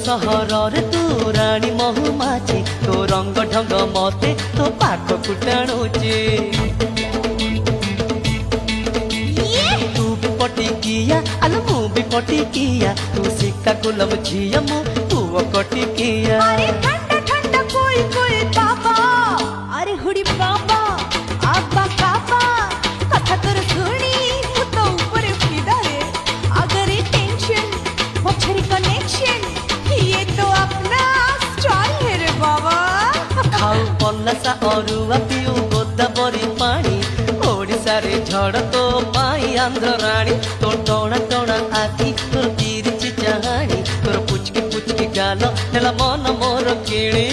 सहर तू राणी महुमाछी तो रंग ढंग मते तो पाख कुटाणुचे तू भी पटिकिया आलो मु भी पटिकिया तू सिक्का गुलाम झिया मु तू कटिकिया अरे ठंडा ठंडा कोई कोई बाबा अरे हुडी बाबा आबा काबा कथा तोर सुनी तू तो ऊपर फिदा रे अगर ये टेंशन पछरी कनेक्शन ये तो अपना स्टाइल है रे बाबा खाऊ पल्लासा अरुआ पिऊ गोदावरी पानी ओडिशा रे झड़ तो पाई आंध्र राणी तो टोना टोना आखि तोर तिरछी चाहाणी तोर पुचकी पुचकी गाल हेला मन मोर किणी